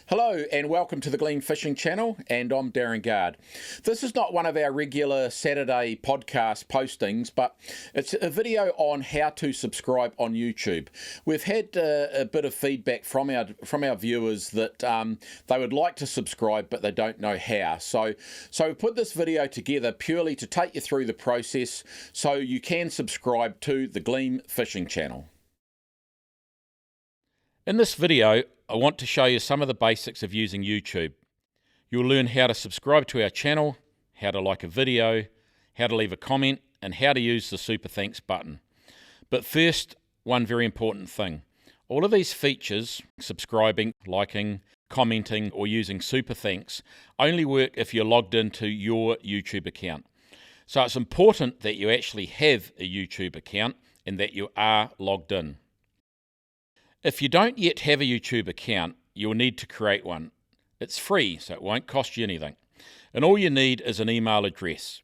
Hello and welcome to the Gleam Fishing Channel, and I'm Darren Gard. This is not one of our regular Saturday podcast postings, but it's a video on how to subscribe on YouTube. We've had a bit of feedback from our viewers that they would like to subscribe but they don't know how. So we put this video together purely to take you through the process so you can subscribe to the Gleam Fishing Channel. In this video, I want to show you some of the basics of using YouTube. You'll learn how to subscribe to our channel, how to like a video, how to leave a comment, and how to use the Super Thanks button. But first, one very important thing. All of these features, subscribing, liking, commenting, or using Super Thanks, only work if you're logged into your YouTube account. So it's important that you actually have a YouTube account and that you are logged in. If you don't yet have a YouTube account, you'll need to create one. It's free, so it won't cost you anything. And all you need is an email address.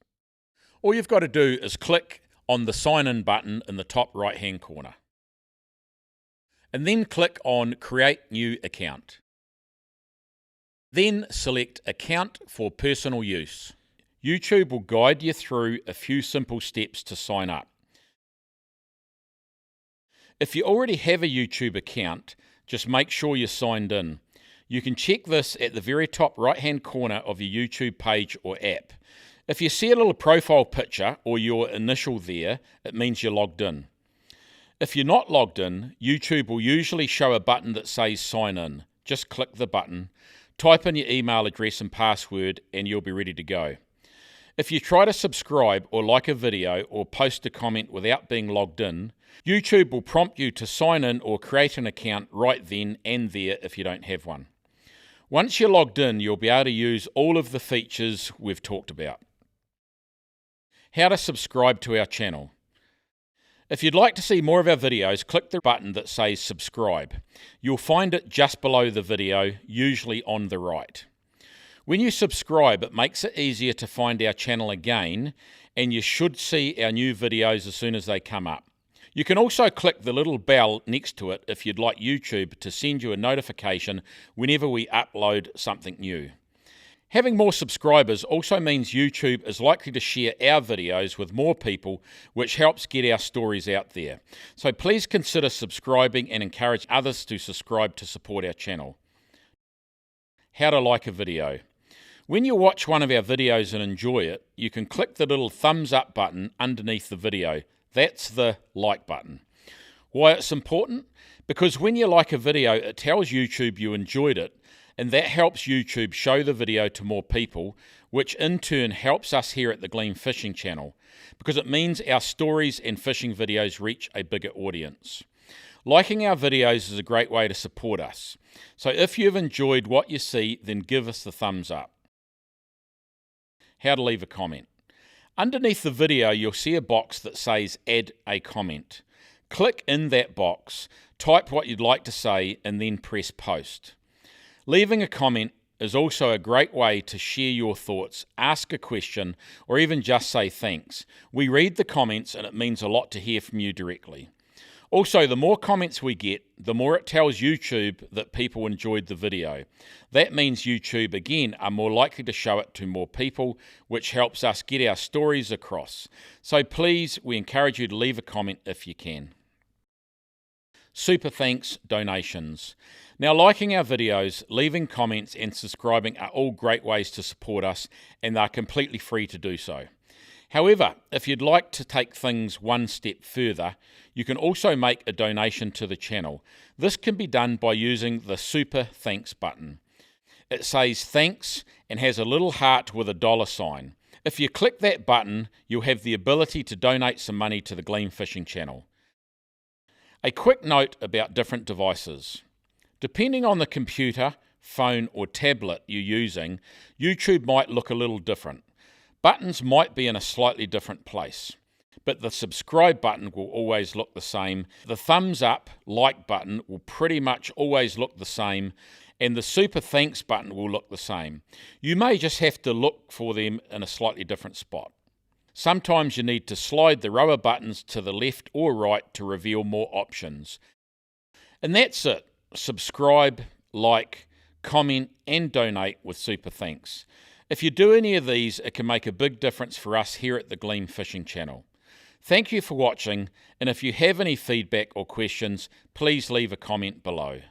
All you've got to do is click on the sign in button in the top right hand corner. And then click on Create New Account. Then select Account for Personal Use. YouTube will guide you through a few simple steps to sign up. If you already have a YouTube account, just make sure you're signed in. You can check this at the very top right-hand corner of your YouTube page or app. If you see a little profile picture or your initial there, it means you're logged in. If you're not logged in, YouTube will usually show a button that says Sign In. Just click the button, type in your email address and password, and you'll be ready to go. If you try to subscribe or like a video or post a comment without being logged in, YouTube will prompt you to sign in or create an account right then and there if you don't have one. Once you're logged in, you'll be able to use all of the features we've talked about. How to subscribe to our channel. If you'd like to see more of our videos, click the button that says subscribe. You'll find it just below the video, usually on the right. When you subscribe, it makes it easier to find our channel again, and you should see our new videos as soon as they come up. You can also click the little bell next to it if you'd like YouTube to send you a notification whenever we upload something new. Having more subscribers also means YouTube is likely to share our videos with more people, which helps get our stories out there. So please consider subscribing and encourage others to subscribe to support our channel. How to like a video. When you watch one of our videos and enjoy it, you can click the little thumbs up button underneath the video. That's the like button. Why it's important? Because when you like a video, it tells YouTube you enjoyed it, and that helps YouTube show the video to more people, which in turn helps us here at the Gleam Fishing Channel, because it means our stories and fishing videos reach a bigger audience. Liking our videos is a great way to support us. So if you've enjoyed what you see, then give us the thumbs up. How to leave a comment. Underneath the video, you'll see a box that says Add a Comment. Click in that box, type what you'd like to say, and then press Post. Leaving a comment is also a great way to share your thoughts, ask a question, or even just say thanks. We read the comments, and it means a lot to hear from you directly. Also, the more comments we get, the more it tells YouTube that people enjoyed the video. That means YouTube, again, are more likely to show it to more people, which helps us get our stories across. So please, we encourage you to leave a comment if you can. Super Thanks donations. Now, liking our videos, leaving comments, and subscribing are all great ways to support us, and they're completely free to do so. However, if you'd like to take things one step further, you can also make a donation to the channel. This can be done by using the Super Thanks button. It says thanks and has a little heart with a $sign. If you click that button, you'll have the ability to donate some money to the Gleam Fishing Channel. A quick note about different devices. Depending on the computer, phone or tablet you're using, YouTube might look a little different. Buttons might be in a slightly different place, but the subscribe button will always look the same. The thumbs up, like button will pretty much always look the same, and the Super Thanks button will look the same. You may just have to look for them in a slightly different spot. Sometimes you need to slide the rubber buttons to the left or right to reveal more options. And that's it. Subscribe, like, comment, and donate with super thanks. If you do any of these, it can make a big difference for us here at the Gleam Fishing Channel. Thank you for watching, and if you have any feedback or questions, please leave a comment below.